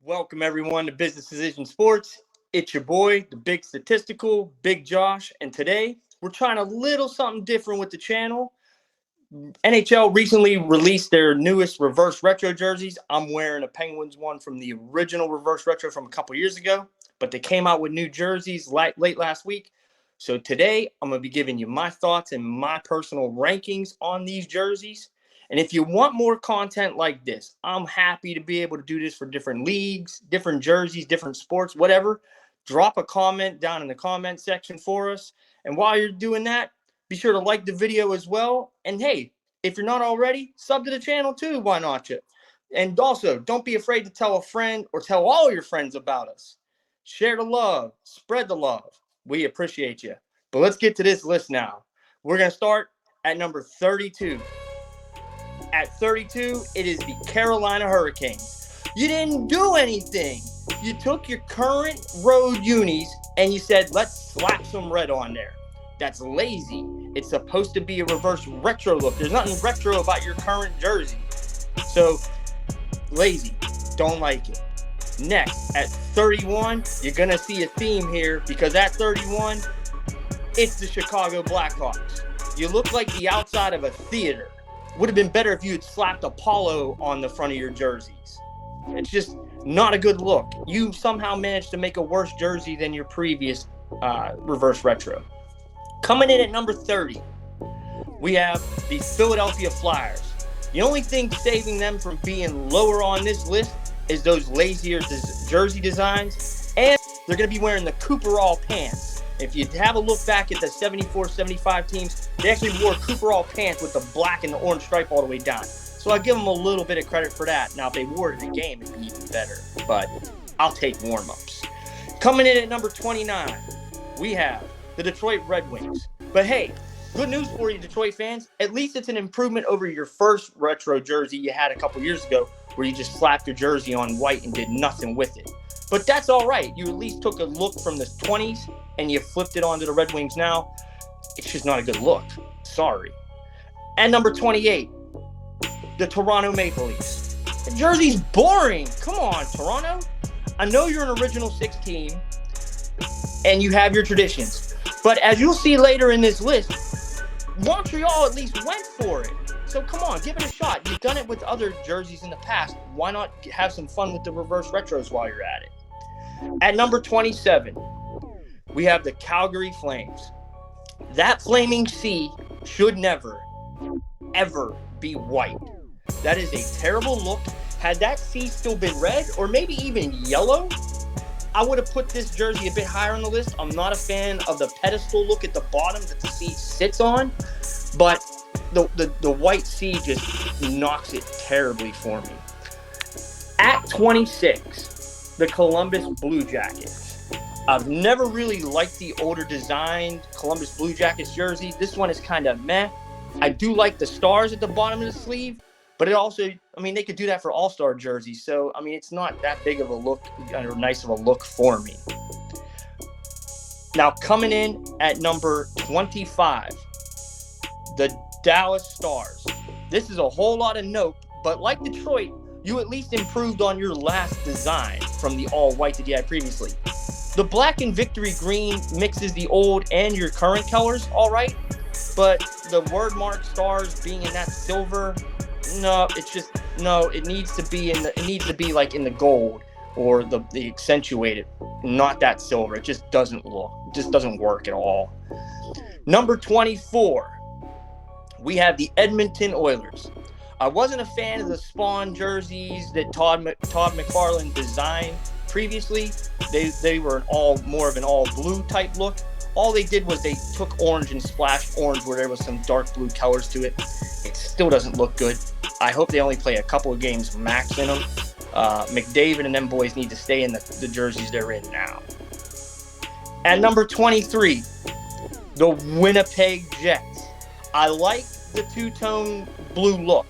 Welcome, everyone, to Business Decision Sports. It's your boy, the Big Statistical, Big Josh, and today we're trying a little something different with the channel. NHL recently released their newest Reverse Retro Jerseys. I'm wearing a Penguins one from the original Reverse Retro from a couple years ago, but they came out with new jerseys late last week. So today, I'm going to be giving you my thoughts and my personal rankings on these jerseys. And if you want more content like this, I'm happy to be able to do this for different leagues, different jerseys, different sports, whatever. Drop a comment down in the comment section for us. And while you're doing that, be sure to like the video as well. And hey, if you're not already, sub to the channel too. Why not you? And also, don't be afraid to tell a friend or tell all your friends about us. Share the love. Spread the love. We appreciate you. But let's get to this list now. We're going to start at number 32. At 32, it is the Carolina Hurricanes. You didn't do anything. You took your current road unis and you said, let's slap some red on there. That's lazy. It's supposed to be a reverse retro look. There's nothing retro about your current jersey. So, lazy. Don't like it. Next, at 31, you're going to see a theme here because at 31, it's the Chicago Blackhawks. You look like the outside of a theater. Would have been better if you had slapped Apollo on the front of your jerseys. It's just not a good look. You somehow managed to make a worse jersey than your previous reverse retro. Coming in at number 30, we have the Philadelphia Flyers. The only thing saving them from being lower on this list is those lazier jersey designs, and they're going to be wearing the Cooperall pants. If you have a look back at the 74-75 teams, they actually wore Cooperall pants with the black and the orange stripe all the way down. So I give them a little bit of credit for that. Now, if they wore it in a game, it'd be even better. But I'll take warm-ups. Coming in at number 29, we have the Detroit Red Wings. But hey, good news for you, Detroit fans. At least it's an improvement over your first retro jersey you had a couple years ago where you just slapped your jersey on white and did nothing with it. But that's all right. You at least took a look from the 20s and you flipped it onto the Red Wings now. It's just not a good look. Sorry. And number 28, the Toronto Maple Leafs. The jersey's boring. Come on, Toronto. I know you're an original six team and you have your traditions. But as you'll see later in this list, Montreal at least went for it. So come on, give it a shot. You've done it with other jerseys in the past. Why not have some fun with the reverse retros while you're at it? At number 27, we have the Calgary Flames. That flaming C should never, ever be white. That is a terrible look. Had that C still been red or maybe even yellow, I would have put this jersey a bit higher on the list. I'm not a fan of the pedestal look at the bottom that the C sits on, but the white C just knocks it terribly for me. At 26, the Columbus Blue Jackets. I've never really liked the older designed Columbus Blue Jackets jersey. This one is kind of meh. I do like the stars at the bottom of the sleeve, but it also, they could do that for all-star jerseys. So, it's not that big of a look or nice of a look for me. Now, coming in at number 25, the Dallas Stars. This is a whole lot of note, but like Detroit, you at least improved on your last design from the all-white that you had previously. The black and victory green mixes the old and your current colors, all right, but the word mark stars being in that silver, no, it's just, no, it needs to be like in the gold or the accentuated, not that silver. It just doesn't work at all. Number 24. We have the Edmonton Oilers. I wasn't a fan of the Spawn jerseys that Todd McFarlane designed previously. They were more of an all blue type look. All they did was they took orange and splashed orange where there was some dark blue colors to it. It still doesn't look good. I hope they only play a couple of games max in them. McDavid and them boys need to stay in the jerseys they're in now. At number 23, the Winnipeg Jets. I like the two-tone blue look,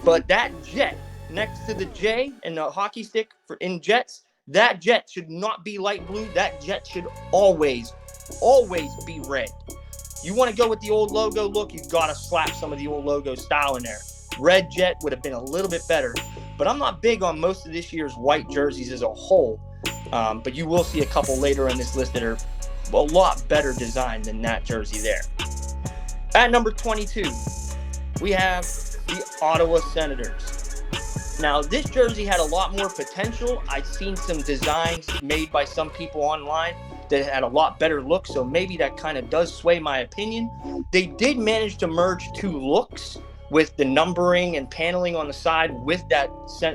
but that jet next to the J and the hockey stick in Jets, that jet should not be light blue. That jet should always be red. You want to go with the old logo look, you've got to slap some of the old logo style in there. Red Jet would have been a little bit better, but I'm not big on most of this year's white jerseys as a whole. But you will see a couple later in this list that are a lot better designed than that jersey there. At number 22, we have the Ottawa Senators. Now, this jersey had a lot more potential. I've seen some designs made by some people online that had a lot better look, so maybe that kind of does sway my opinion. They did manage to merge two looks with the numbering and paneling on the side with that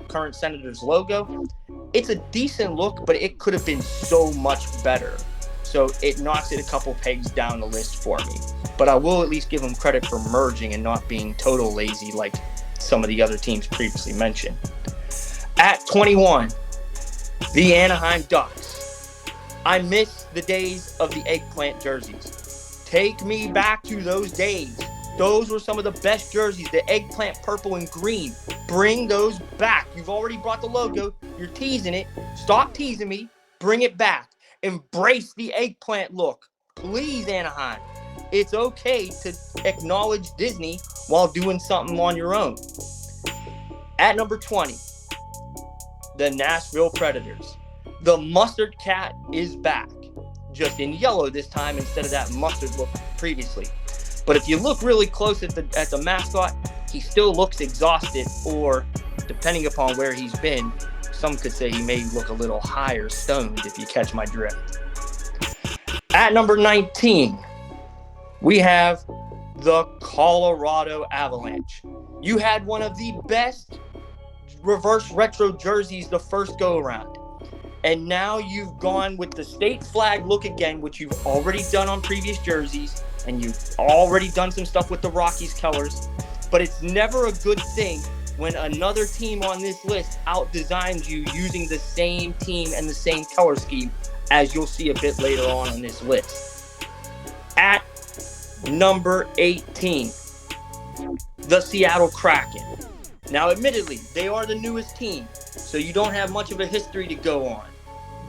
current Senators logo. It's a decent look, but it could have been so much better. So it knocks it a couple pegs down the list for me. But I will at least give them credit for merging and not being total lazy like some of the other teams previously mentioned. At 21, the Anaheim Ducks. I miss the days of the eggplant jerseys. Take me back to those days. Those were some of the best jerseys, the eggplant purple and green. Bring those back. You've already brought the logo. You're teasing it. Stop teasing me. Bring it back. Embrace the eggplant look. Please, Anaheim. It's okay to acknowledge Disney while doing something on your own. At number 20, the Nashville Predators. The mustard cat is back, just in yellow this time instead of that mustard look previously. But if you look really close at the mascot, he still looks exhausted, or depending upon where he's been, some could say he may look a little high or stoned, if you catch my drift. At number 19, we have the Colorado Avalanche. You had one of the best reverse retro jerseys the first go around. And now you've gone with the state flag look again, which you've already done on previous jerseys. And you've already done some stuff with the Rockies colors. But it's never a good thing when another team on this list out-designs you using the same team and the same color scheme, as you'll see a bit later on this list. At number 18, the Seattle Kraken. Now, admittedly, they are the newest team, so you don't have much of a history to go on.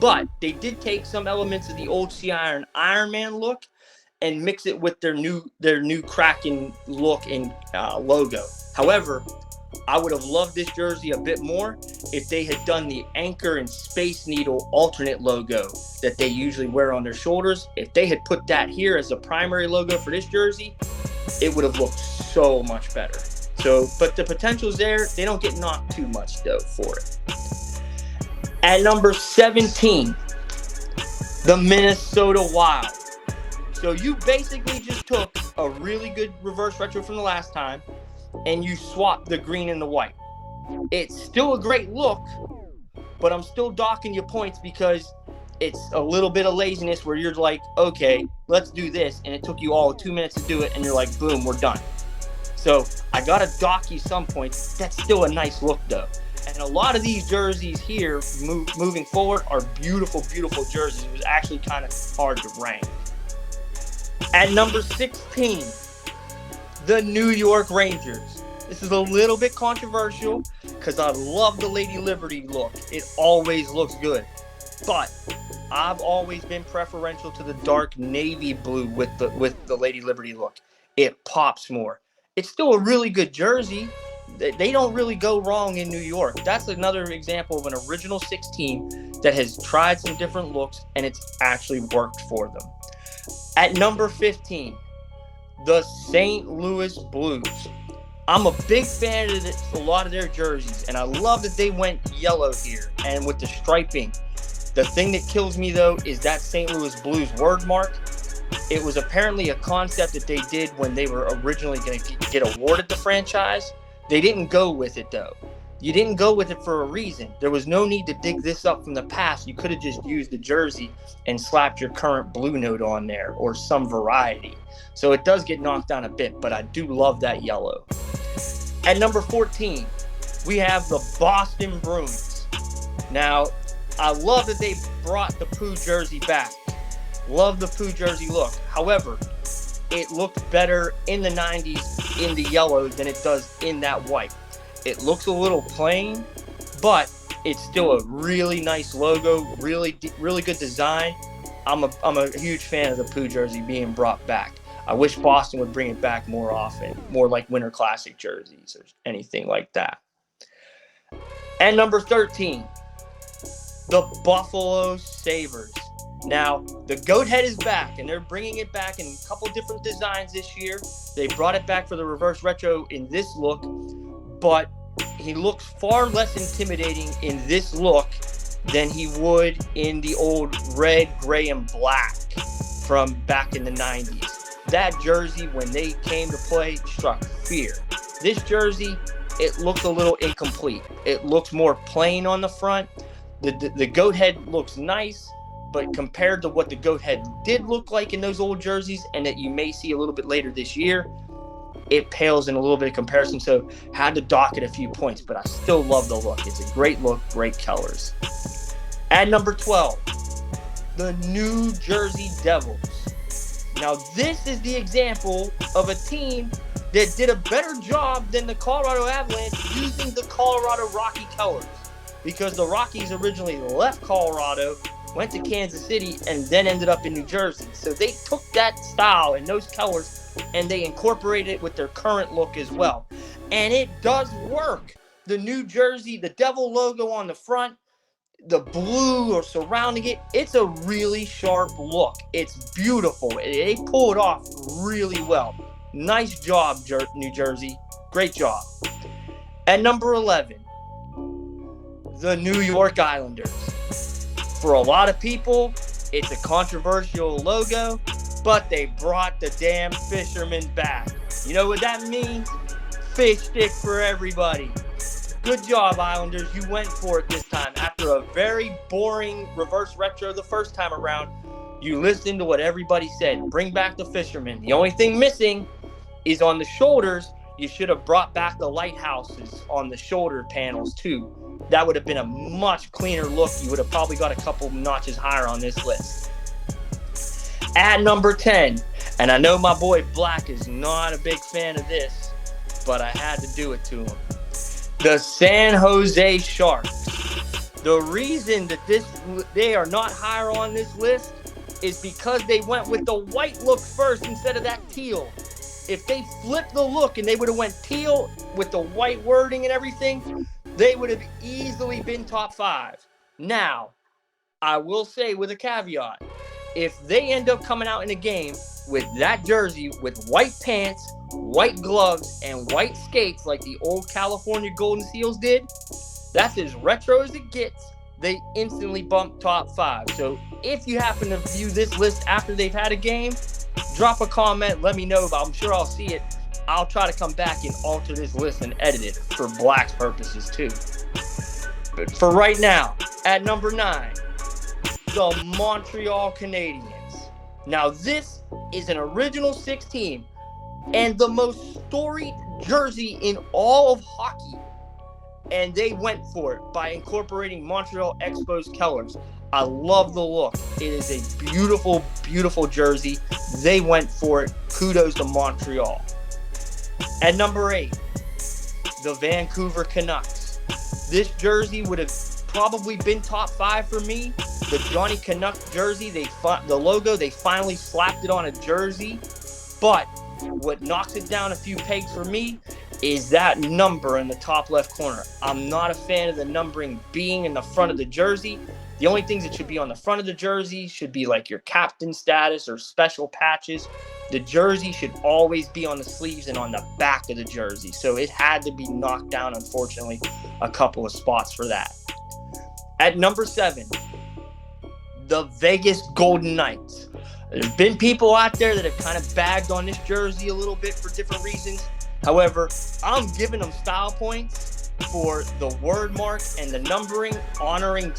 But they did take some elements of the old Sea Iron Man look and mix it with their new Kraken look and logo. However, I would have loved this jersey a bit more if they had done the Anchor and Space Needle alternate logo that they usually wear on their shoulders. If they had put that here as a primary logo for this jersey, it would have looked so much better. So, but the potential's there. They don't get knocked too much, though, for it. At number 17, the Minnesota Wild. So you basically just took a really good reverse retro from the last time and you swapped the green and the white. It's still a great look, but I'm still docking you points because it's a little bit of laziness where you're like, okay, let's do this. And it took you all 2 minutes to do it. And you're like, boom, we're done. So I got to dock you some points. That's still a nice look, though. And a lot of these jerseys here moving forward are beautiful, beautiful jerseys. It was actually kind of hard to rank. At number 16, the New York Rangers. This is a little bit controversial because I love the Lady Liberty look. It always looks good. But I've always been preferential to the dark navy blue with the Lady Liberty look. It pops more. It's still a really good jersey. They don't really go wrong in New York. That's another example of an original 16 that has tried some different looks and it's actually worked for them. At number 15, the St. Louis Blues. I'm a big fan of a lot of their jerseys, and I love that they went yellow here and with the striping. The thing that kills me, though, is that St. Louis Blues word mark. It was apparently a concept that they did when they were originally going to get awarded the franchise. They didn't go with it, though. You didn't go with it for a reason. There was no need to dig this up from the past. You could have just used the jersey and slapped your current blue note on there or some variety. So it does get knocked down a bit, but I do love that yellow. At number 14, we have the Boston Bruins. Now, I love that they brought the Pooh jersey back. Love the Pooh jersey look. However, it looked better in the 90s in the yellow than it does in that white. It looks a little plain, but it's still a really nice logo, really good design. I'm a huge fan of the Pooh jersey being brought back. I wish Boston would bring it back more often, more like Winter Classic jerseys or anything like that. And number 13, the Buffalo Sabres. Now, the goat head is back, and they're bringing it back in a couple different designs this year. They brought it back for the reverse retro in this look, but he looks far less intimidating in this look than he would in the old red, gray, and black from back in the 90s. That jersey, when they came to play, struck fear. This jersey, it looks a little incomplete. It looks more plain on the front. The goat head looks nice, but compared to what the goat head did look like in those old jerseys and that you may see a little bit later this year, it pales in a little bit of comparison. So had to dock it a few points, but I still love the look. It's a great look, great colors. At number 12, the New Jersey Devils. Now, this is the example of a team that did a better job than the Colorado Avalanche using the Colorado Rocky colors, because the Rockies originally left Colorado, went to Kansas City, and then ended up in New Jersey. So they took that style and those colors and they incorporated it with their current look as well. And it does work. The New Jersey, the Devil logo on the front, the blue or surrounding it, it's a really sharp look. It's beautiful. They pull it off really well. Nice job, New Jersey. Great job. At number 11, the New York Islanders. For a lot of people, it's a controversial logo, but they brought the damn fishermen back. You know what that means? Fish stick for everybody. Good job, Islanders. You went for it this time. After a very boring reverse retro the first time around, you listened to what everybody said. Bring back the fishermen. The only thing missing is on the shoulders. You should have brought back the lighthouses on the shoulder panels too. That would have been a much cleaner look. You would have probably got a couple notches higher on this list. At number 10, and I know my boy Black is not a big fan of this, but I had to do it to him. The San Jose Sharks. The reason that they are not higher on this list is because they went with the white look first instead of that teal. If they flipped the look and they would have went teal with the white wording and everything, they would have easily been top 5. Now, I will say with a caveat, if they end up coming out in a game with that jersey with white pants, white gloves, and white skates like the old California Golden Seals did, that's as retro as it gets. They instantly bump top 5. So if you happen to view this list after they've had a game, drop a comment, let me know. I'm sure I'll see it. I'll try to come back and alter this list and edit it for Black's purposes too. But for right now, at number 9, the Montreal Canadiens. Now this is an original 6 team and the most storied jersey in all of hockey. And they went for it by incorporating Montreal Expos colors. I love the look. It is a beautiful, beautiful jersey. They went for it. Kudos to Montreal. At number 8, the Vancouver Canucks. This jersey would have probably been top 5 for me. The Johnny Canuck jersey, the logo, they finally slapped it on a jersey. But what knocks it down a few pegs for me is that number in the top left corner. I'm not a fan of the numbering being in the front of the jersey. The only things that should be on the front of the jersey should be like your captain status or special patches. The jersey should always be on the sleeves and on the back of the jersey. So it had to be knocked down, unfortunately, a couple of spots for that. At number 7, the Vegas Golden Knights. There's been people out there that have kind of bagged on this jersey a little bit for different reasons. However, I'm giving them style points for the word mark and the numbering, honoring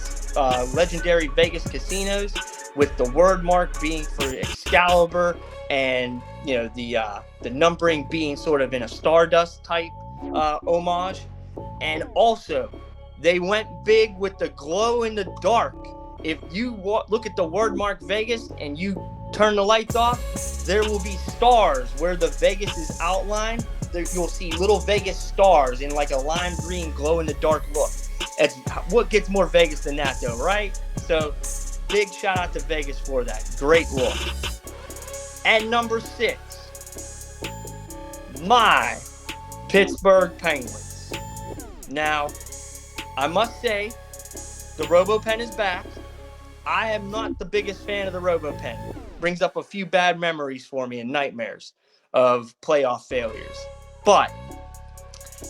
legendary Vegas casinos, with the word mark being for Excalibur and the numbering being sort of in a Stardust type homage. And also, they went big with the glow in the dark. If you look at the word mark Vegas and you turn the lights off, there will be stars where the Vegas is outlined. You'll see little Vegas stars in like a lime green glow in the dark look. It's what gets more Vegas than that though, right? So big shout out to Vegas for that. Great look. At number 6, my Pittsburgh Penguins. Now, I must say, the RoboPen is back. I am not the biggest fan of the RoboPen. Brings up a few bad memories for me and nightmares of playoff failures. But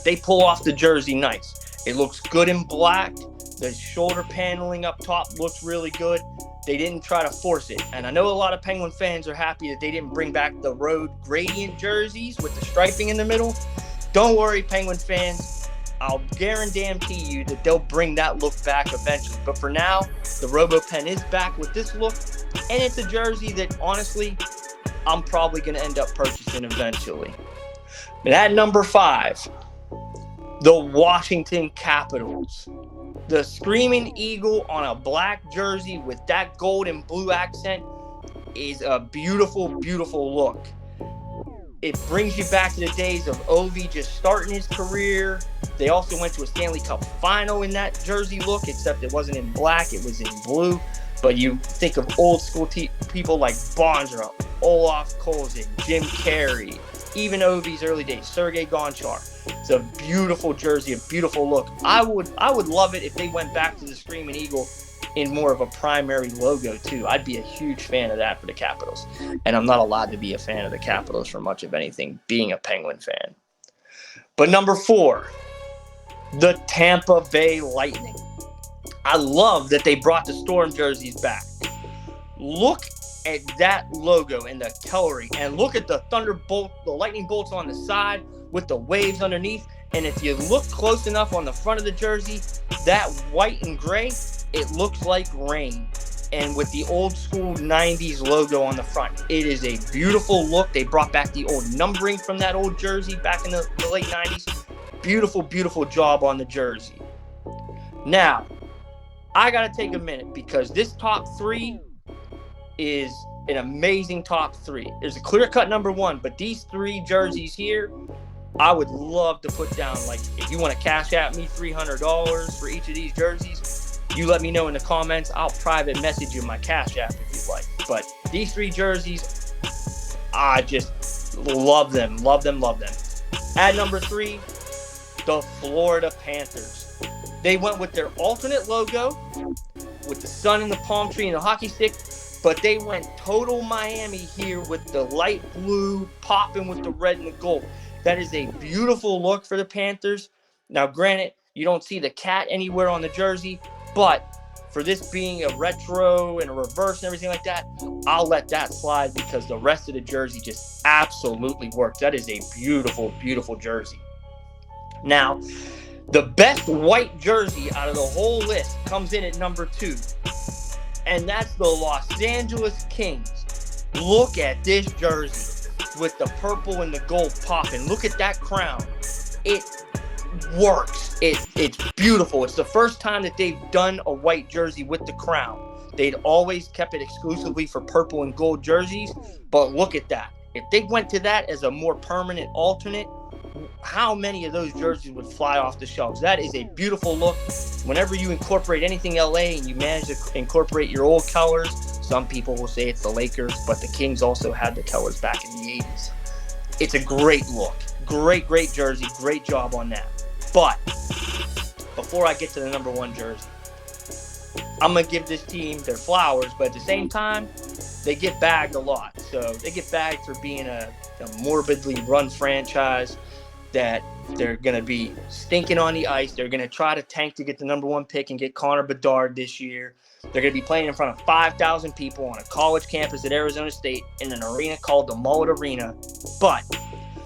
they pull off the jersey nice. It looks good in black. The shoulder paneling up top looks really good. They didn't try to force it. And I know a lot of Penguin fans are happy that they didn't bring back the road gradient jerseys with the striping in the middle. Don't worry, Penguin fans. I'll guarantee you that they'll bring that look back eventually. But for now, the RoboPen is back with this look. And it's a jersey that, honestly, I'm probably going to end up purchasing eventually. And at number 5, the Washington Capitals. The Screaming Eagle on a black jersey with that gold and blue accent is a beautiful, beautiful look. It brings you back to the days of Ovi just starting his career. They also went to a Stanley Cup final in that jersey look, except it wasn't in black, it was in blue. But you think of old school people like Bondra, Olaf Kolzig, Jim Carrey, even Ovi's early days, Sergei Gonchar. It's a beautiful jersey, a beautiful look. I would love it if they went back to the Screaming Eagle in more of a primary logo too. I'd be a huge fan of that for the Capitals. And I'm not allowed to be a fan of the Capitals for much of anything, being a Penguin fan. But number 4, the Tampa Bay Lightning. I love that they brought the Storm jerseys back. Look at that logo and the coloring, and look at the thunderbolt, the lightning bolts on the side with the waves underneath. And if you look close enough on the front of the jersey, that white and gray, it looks like rain. And with the old school 90s logo on the front, it is a beautiful look. They brought back the old numbering from that old jersey back in the late 90s. Beautiful, beautiful job on the jersey. Now, I got to take a minute because this top 3 is an amazing top 3. There's a clear-cut number 1, but these 3 jerseys here, I would love to put down, like, if you want to cash out me $300 for each of these jerseys, you let me know in the comments. I'll private message you my cash app if you'd like. But these 3 jerseys, I just love them, love them, love them. At number 3, the Florida Panthers. They went with their alternate logo with the sun and the palm tree and the hockey stick, but they went total Miami here with the light blue popping with the red and the gold. That is a beautiful look for the Panthers. Now, granted, you don't see the cat anywhere on the jersey, but for this being a retro and a reverse and everything like that, I'll let that slide because the rest of the jersey just absolutely works. That is a beautiful, beautiful jersey. Now, the best white jersey out of the whole list comes in at number 2, and that's the Los Angeles Kings. Look at this jersey with the purple and the gold popping. Look at that crown. It works. It's beautiful. It's the first time that they've done a white jersey with the crown. They'd always kept it exclusively for purple and gold jerseys, but look at that. If they went to that as a more permanent alternate, how many of those jerseys would fly off the shelves? That is a beautiful look. Whenever you incorporate anything LA and you manage to incorporate your old colors, some people will say it's the Lakers, but the Kings also had the colors back in the 80s. It's a great look. Great, great jersey. Great job on that. But before I get to the number 1 jersey, I'm going to give this team their flowers, but at the same time, they get bagged a lot. So they get bagged for being a morbidly run franchise that they're going to be stinking on the ice. They're going to try to tank to get the number 1 pick and get Connor Bedard this year. They're going to be playing in front of 5,000 people on a college campus at Arizona State in an arena called the Mullet Arena. But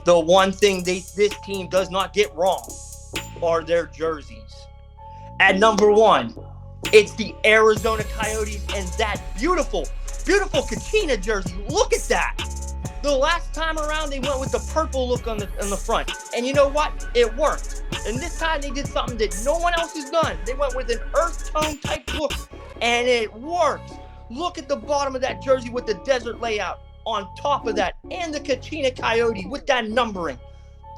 the one thing this team does not get wrong are their jerseys. At number 1, it's the Arizona Coyotes and that beautiful, beautiful Kachina jersey. Look at that. The last time around, they went with the purple look on the front. And you know what? It worked. And this time, they did something that no one else has done. They went with an earth tone type look, and it worked. Look at the bottom of that jersey with the desert layout on top of that, and the Kachina Coyote with that numbering.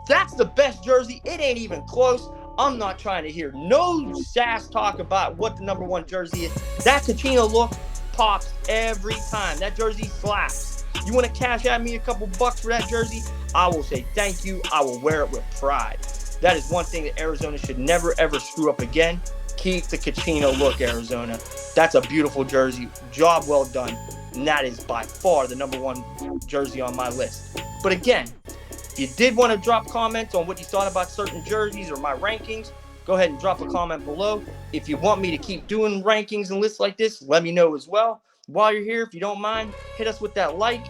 That's the best jersey. It ain't even close. I'm not trying to hear no sass talk about what the number 1 jersey is. That Kachina look pops every time. That jersey slaps. You want to cash at me a couple bucks for that jersey? I will say thank you. I will wear it with pride. That is one thing that Arizona should never, ever screw up again. Keep the Kachino look, Arizona. That's a beautiful jersey. Job well done. And that is by far the #1 jersey on my list. But again, if you did want to drop comments on what you thought about certain jerseys or my rankings, go ahead and drop a comment below. If you want me to keep doing rankings and lists like this, let me know as well. While you're here, if you don't mind, hit us with that like,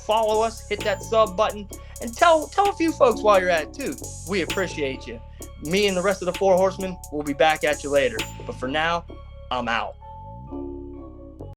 follow us, hit that sub button, and tell a few folks while you're at it too. We appreciate you. Me and the rest of the 4 horsemen will be back at you later. But for now, I'm out.